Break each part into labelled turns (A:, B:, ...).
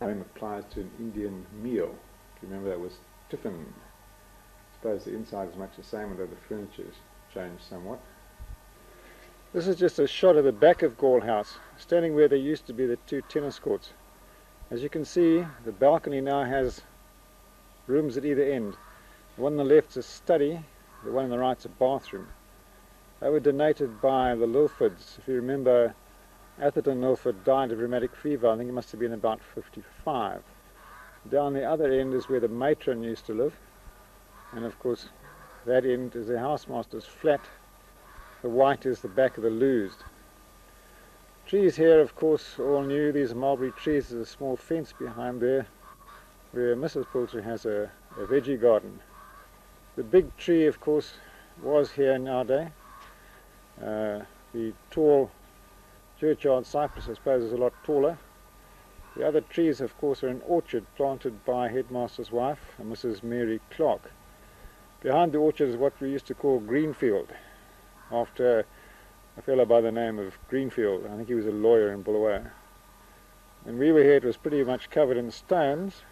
A: name applies to an Indian meal. If you remember, that was tiffin. I suppose the inside is much the same, although the furniture has changed somewhat. This is just a shot of the back of Gall House, standing where there used to be the two tennis courts. As you can see, the balcony now has rooms at either end. The one on the left is a study, the one on the right is a bathroom. They were donated by the Lilfords. If you remember, Atherton Lilford died of rheumatic fever. I think he must have been about 55. Down the other end is where the matron used to live, and of course that end is the housemaster's flat. The white is the back of the loos. Trees here, of course, all new. These are mulberry trees. There's a small fence behind there where Mrs. Plumtree has a veggie garden. The big tree, of course, was here nowadays. The tall churchyard cypress, I suppose, is a lot taller. The other trees, of course, are an orchard planted by Headmaster's wife, Mrs. Mary Clark. Behind the orchard is what we used to call Greenfield, after a fellow by the name of Greenfield. I think he was a lawyer in Bulawayo. When we were here, it was pretty much covered in stones,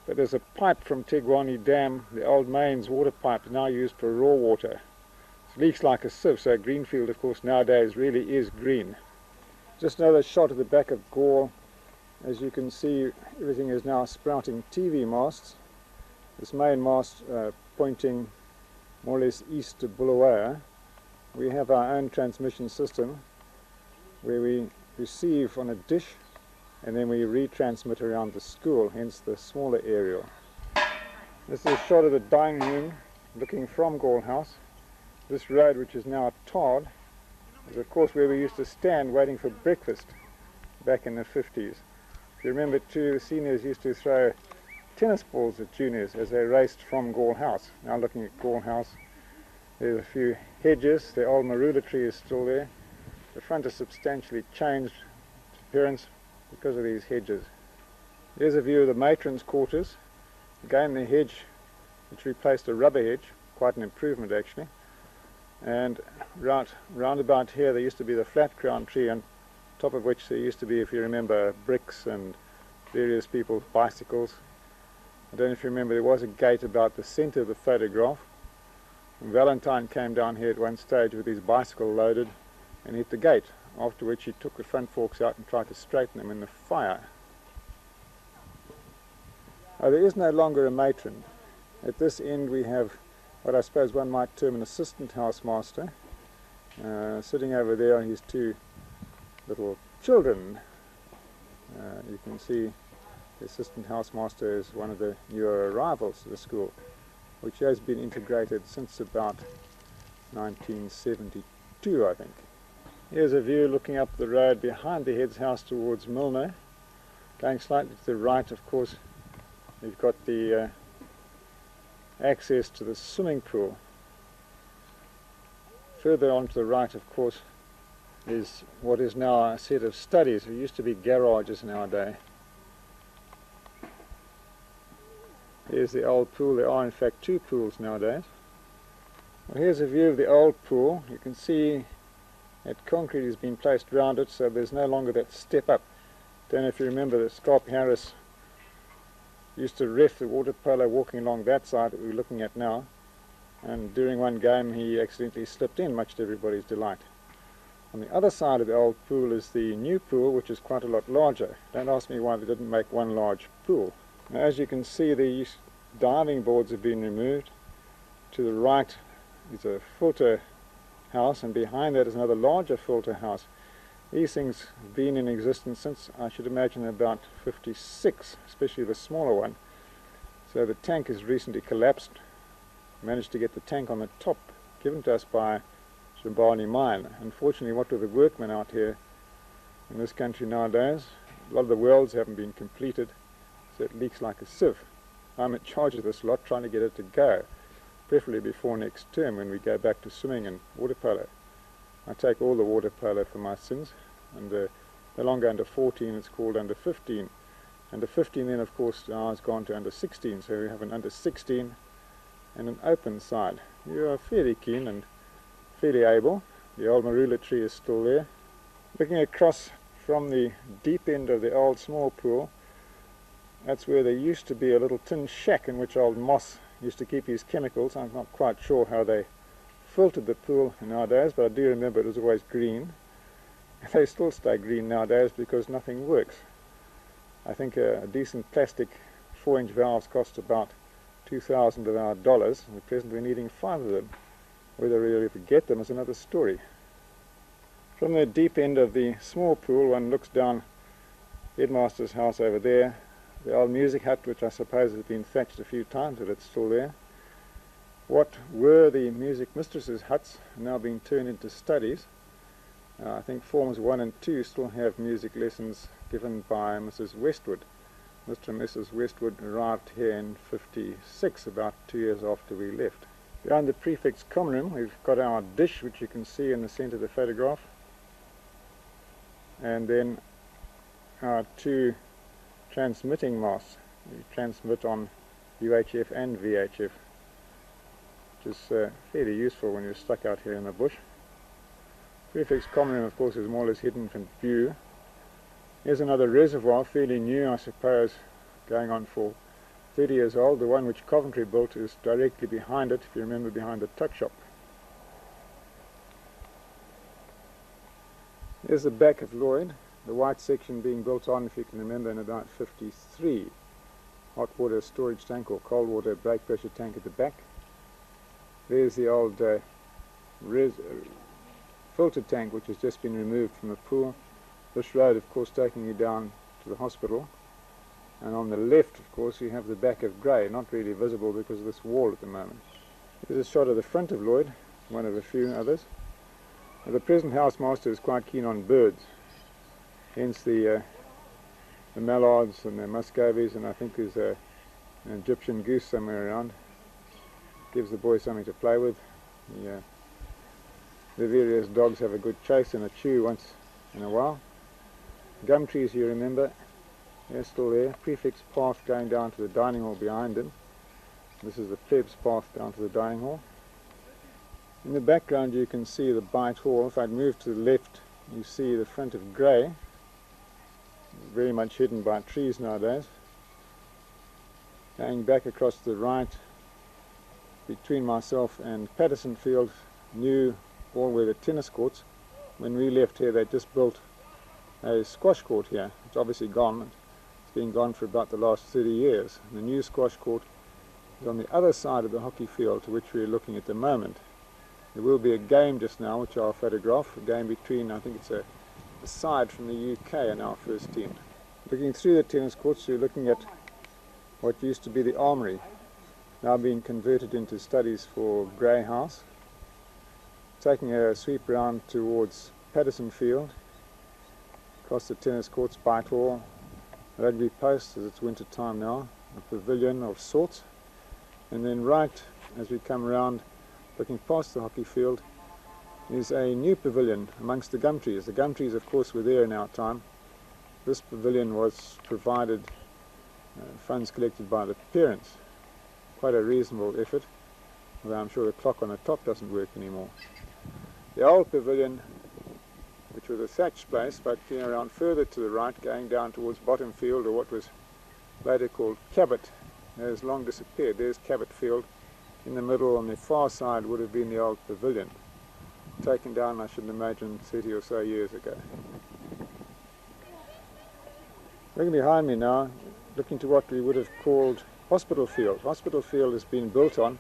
A: but there's a pipe from Tegwani Dam, the old mains water pipe, now used for raw water. It leaks like a sieve, so Greenfield, of course, nowadays really is green. Just another shot of the back of Gore. As you can see, everything is now sprouting TV masts. This main mast pointing more or less east to Bulawayo. We have our own transmission system where we receive on a dish and then we retransmit around the school, hence the smaller aerial. This is a shot of the dining room looking from Gall House. This road, which is now tarred, is of course where we used to stand waiting for breakfast back in the 50s. If you remember too, the seniors used to throw tennis balls at juniors as they raced from Gall House. Now looking at Gall House, there's a few hedges. The old marula tree is still there. The front has substantially changed its appearance because of these hedges. Here's a view of the matron's quarters. Again, the hedge which replaced a rubber hedge, quite an improvement actually. And round about here there used to be the flat crown tree, on top of which there used to be, if you remember, bricks and various people's bicycles. I don't know if you remember, there was a gate about the centre of the photograph. And Valentine came down here at one stage with his bicycle loaded and hit the gate, after which he took the front forks out and tried to straighten them in the fire. There is no longer a matron. At this end we have what I suppose one might term an assistant housemaster. Sitting over there are his two little children. You can see the assistant housemaster is one of the newer arrivals to the school, which has been integrated since about 1972, I think. Here's a view looking up the road behind the head's house towards Milner. Going slightly to the right, of course, you've got the access to the swimming pool. Further on to the right, of course, is what is now a set of studies. There used to be garages in our day. Here's the old pool. There are in fact two pools nowadays. Well, here's a view of the old pool. You can see that concrete has been placed around it, so there's no longer that step up. Don't know if you remember that Scarp Harris used to ref the water polo walking along that side that we're looking at now, and during one game he accidentally slipped in, much to everybody's delight. On the other side of the old pool is the new pool, which is quite a lot larger. Don't ask me why they didn't make one large pool. Now, as you can see, the diving boards have been removed. To the right is a filter house, and behind that is another larger filter house. These things have been in existence since, I should imagine, about 56, especially the smaller one. So the tank has recently collapsed. Managed to get the tank on the top, given to us by Zimbabwe mine. Unfortunately, what with the workmen out here in this country nowadays, a lot of the welds haven't been completed, so it leaks like a sieve. I'm in charge of this lot, trying to get it to go, preferably before next term when we go back to swimming and water polo. I take all the water polo for my sins, and no longer under 14, it's called under 15. Under 15 then, of course, now has gone to under 16, so we have an under 16 and an open side. You are fairly keen and fairly able. The old marula tree is still there. Looking across from the deep end of the old small pool. That's where there used to be a little tin shack in which old Moss used to keep his chemicals. I'm not quite sure how they filtered the pool nowadays, but I do remember it was always green. They still stay green nowadays because nothing works. I think a decent plastic 4-inch valves cost about $2,000 of our dollars. At present we're needing 5 of them. Whether we'll ever get them is another story. From the deep end of the small pool one looks down Headmaster's house over there, the old music hut, which I suppose has been thatched a few times, but it's still there. What were the music mistress's huts are now being turned into studies. I think forms 1 and 2 still have music lessons given by Mrs. Westwood. Mr. and Mrs. Westwood arrived here in '56, about 2 years after we left. Behind the prefect's common room we've got our dish, which you can see in the centre of the photograph, and then our 2 transmitting masts. We transmit on UHF and VHF, which is fairly useful when you're stuck out here in the bush. Prefect's common room, of course, is more or less hidden from view. Here's another reservoir, fairly new, I suppose, going on for 30 years old. The one which Coventry built is directly behind it, if you remember, behind the tuck shop. Here's the back of Lloyd, the white section being built on, if you can remember, in about '53. Hot water storage tank or cold water brake pressure tank at the back. There's the old filter tank which has just been removed from the pool. This road, of course, taking you down to the hospital. And on the left, of course, you have the back of Grey, not really visible because of this wall at the moment. Here's a shot of the front of Lloyd, one of a few others. Now, the present housemaster is quite keen on birds, hence the mallards and the muscovies, and I think there's an Egyptian goose somewhere around. Gives the boy something to play with. The various dogs have a good chase and a chew once in a while. Gum trees, you remember, they're still there. Prefect's path going down to the dining hall behind him. This is the pleb's path down to the dining hall. In the background you can see the Bite Hall. If I'd move to the left, you see the front of Grey, very much hidden by trees nowadays. Going back across to the right, between myself and Patterson Field, new all-weather tennis courts. When we left here, they just built a squash court here. It's obviously gone. It's been gone for about the last 30 years. And the new squash court is on the other side of the hockey field to which we're looking at the moment. There will be a game just now, which I'll photograph, a game between, I think it's a side from the UK and our first team. Looking through the tennis courts, you're looking at what used to be the armoury, now being converted into studies for Grey House. Taking a sweep round towards Patterson Field, across the tennis courts, Bite Hall, Rugby Post, as it's winter time now, a pavilion of sorts, and then right as we come around, looking past the hockey field, is a new pavilion amongst the gum trees. The gum trees, of course, were there in our time. This pavilion was provided, funds collected by the parents. Quite a reasonable effort, although I'm sure the clock on the top doesn't work anymore. The old pavilion, which was a thatched place, but around further to the right, going down towards Bottom Field, or what was later called Cabot, has long disappeared. There's Cabot Field. In the middle, on the far side, would have been the old pavilion, taken down, I should imagine, 30 or so years ago. Looking behind me now, looking to what we would have called Hospital Field. Hospital Field has been built on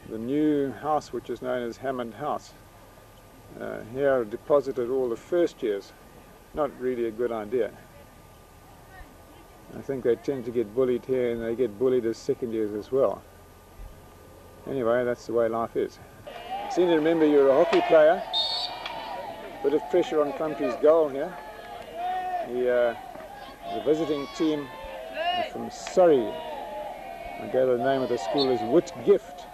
A: the new house which is known as Hammond House. Here are deposited all the first years. Not really a good idea. I think they tend to get bullied here, and they get bullied as second years as well. Anyway, that's the way life is. Seem to remember you're a hockey player. Bit of pressure on Plumtree's goal here. The visiting team are from Surrey. I gather the name of the school is Whitgift.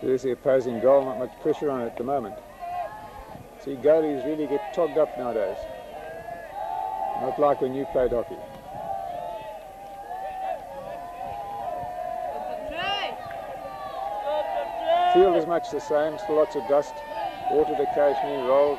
A: There's the opposing goal, not much pressure on it at the moment. See, goalies really get togged up nowadays. Not like when you played hockey. Field is much the same, still lots of dust, watered occasionally, rolled.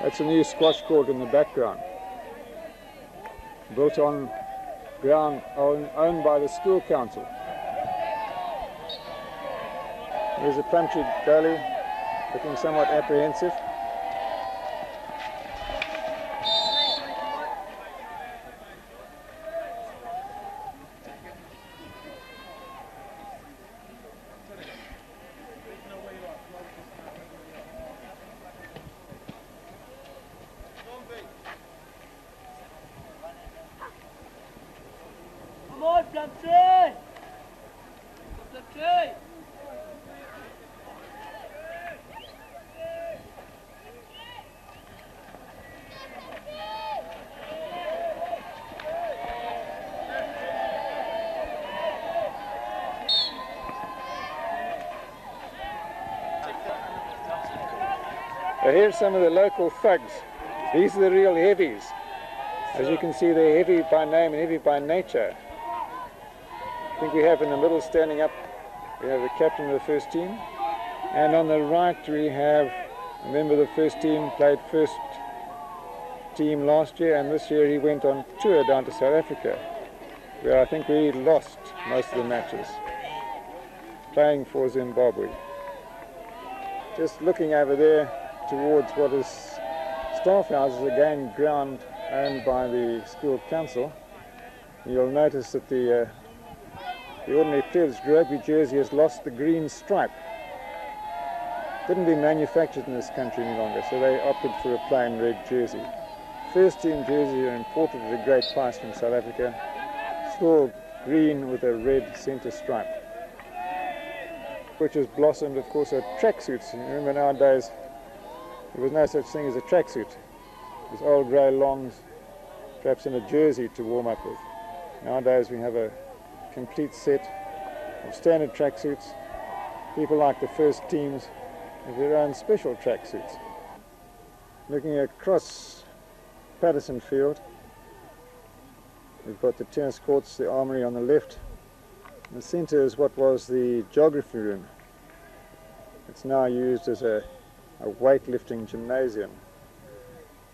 A: That's a new squash court in the background, built on ground owned by the school council. There's a Plumtree goalie looking somewhat apprehensive.
B: Come on, Plumtree! Plumtree!
A: Now here's some of the local thugs. These are the real heavies. As you can see, they're heavy by name and heavy by nature. I think we have in the middle, standing up, we have the captain of the first team. And on the right we have a member of the first team, played first team last year, and this year he went on tour down to South Africa, where I think we lost most of the matches, playing for Zimbabwe. Just looking over there towards what is staff houses, again ground owned by the school council, you'll notice that the ordinary player's rugby jersey has lost the green stripe. Couldn't be manufactured in this country any longer, so they opted for a plain red jersey. First team jerseys are imported at a great price from South Africa, still green with a red centre stripe, which has blossomed, of course, are tracksuits. You remember nowadays there was no such thing as a tracksuit. It was old grey longs, perhaps in a jersey to warm up with. Nowadays we have a complete set of standard tracksuits. People like the first teams have their own special tracksuits. Looking across Patterson Field, we've got the tennis courts, the armoury on the left. In the centre is what was the geography room. It's now used as a weightlifting gymnasium.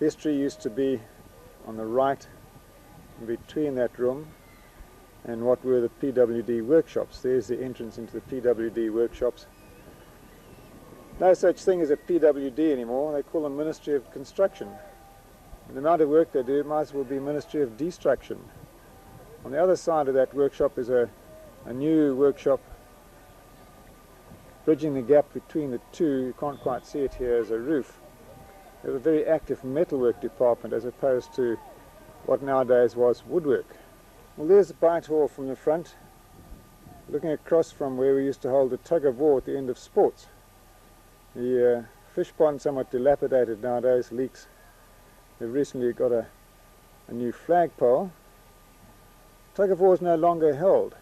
A: History used to be on the right, in between that room and what were the PWD workshops. There's the entrance into the PWD workshops. No such thing as a PWD anymore. They call them Ministry of Construction. And the amount of work they do might as well be Ministry of Destruction. On the other side of that workshop is a new workshop bridging the gap between the two. You can't quite see it here as a roof. There's a very active metalwork department as opposed to what nowadays was woodwork. Well, there's the bite hall from the front, looking across from where we used to hold the tug of war at the end of sports. The fish pond, somewhat dilapidated nowadays, leaks. They've recently got a new flagpole. Tug of war is no longer held.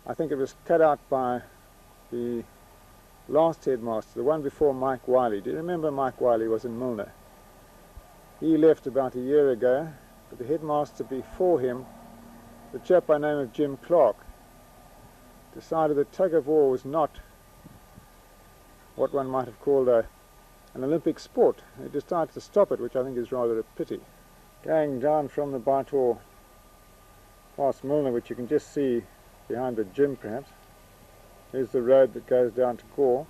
A: I think it was cut out by the last headmaster, the one before Mike Wiley. Do you remember Mike Wiley was in Milner? He left about a year ago, but the headmaster before him, the chap by the name of Jim Clark, decided that tug of war was not what one might have called an Olympic sport. He decided to stop it, which I think is rather a pity. Going down from the bite hall past Milner, which you can just see behind the gym perhaps, there's the road that goes down to Gore.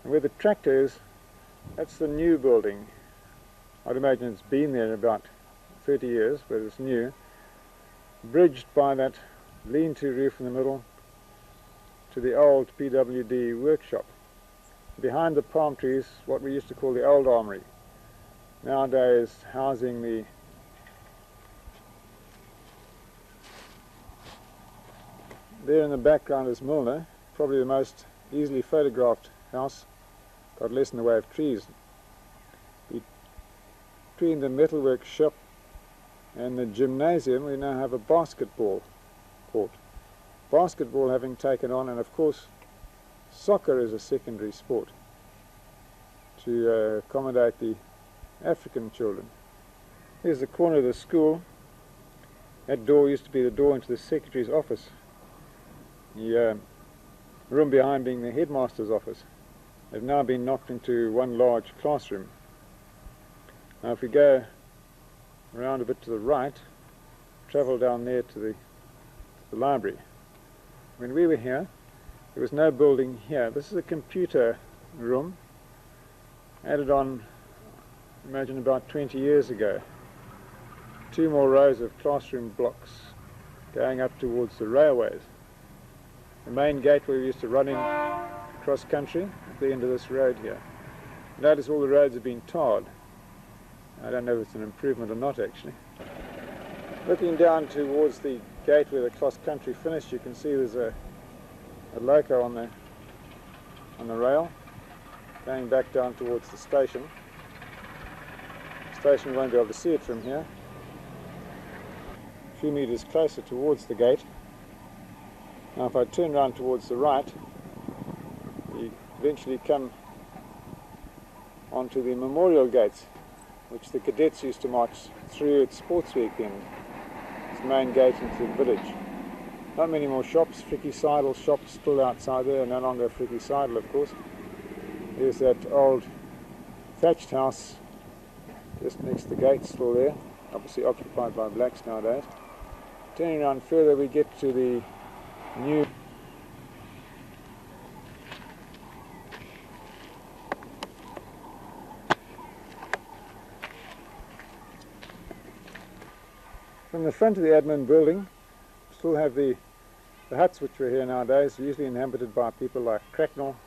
A: And where the tractor is, that's the new building. I'd imagine it's been there about 30 years, but it's new. Bridged by that lean-to roof in the middle to the old PWD workshop. Behind the palm trees, what we used to call the old armoury. nowadays housing the there in the background is Milner, probably the most easily photographed house, got less in the way of trees. Between the metalwork shop and the gymnasium we now have a basketball court. Basketball having taken on, and of course soccer is a secondary sport to accommodate the African children. Here's the corner of the school. That door used to be the door into the secretary's office. The room behind being the headmaster's office. They've now been knocked into one large classroom. Now if we go around a bit to the right, travel down there to the library. When we were here, there was no building here. This is a computer room, added on, imagine about 20 years ago. 2 more rows of classroom blocks going up towards the railways. The main gateway we used to run in cross country at the end of this road here. Notice all the roads have been tarred. I don't know if it's an improvement or not actually. Looking down towards the gate where the cross country finished, you can see there's a loco on the rail going back down towards the station. The station won't be able to see it from here. A few metres closer towards the gate. Now if I turn around towards the right, we eventually come onto the memorial gates, which the cadets used to march through at sports weekend. It's the main gate into the village. Not many more shops. Fricky Seidel shops still outside there, no longer Fricky Seidel of course. There's that old thatched house just next to the gate, still there, obviously occupied by blacks nowadays. Turning around further we get to the new from the front of the admin building. Still have the huts which are here nowadays, usually inhabited by people like Cracknell.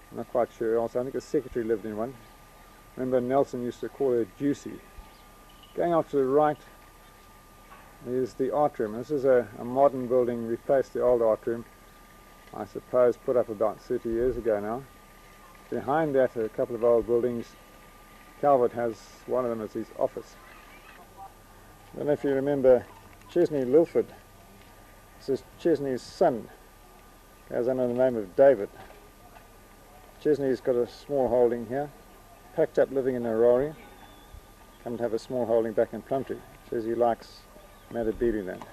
A: I'm not quite sure else. I think the secretary lived in one. Remember Nelson used to call her Juicy. Going off to the right is the art room. This is a modern building, replaced the old art room, I suppose put up about 30 years ago now. Behind that are a couple of old buildings. Calvert has one of them as his office. I don't know if you remember Chesney Lilford. This is Chesney's son, goes under the name of David. Chesney's got a small holding here, packed up living in Aurora, come to have a small holding back in Plumtree. Says he likes Matabele land.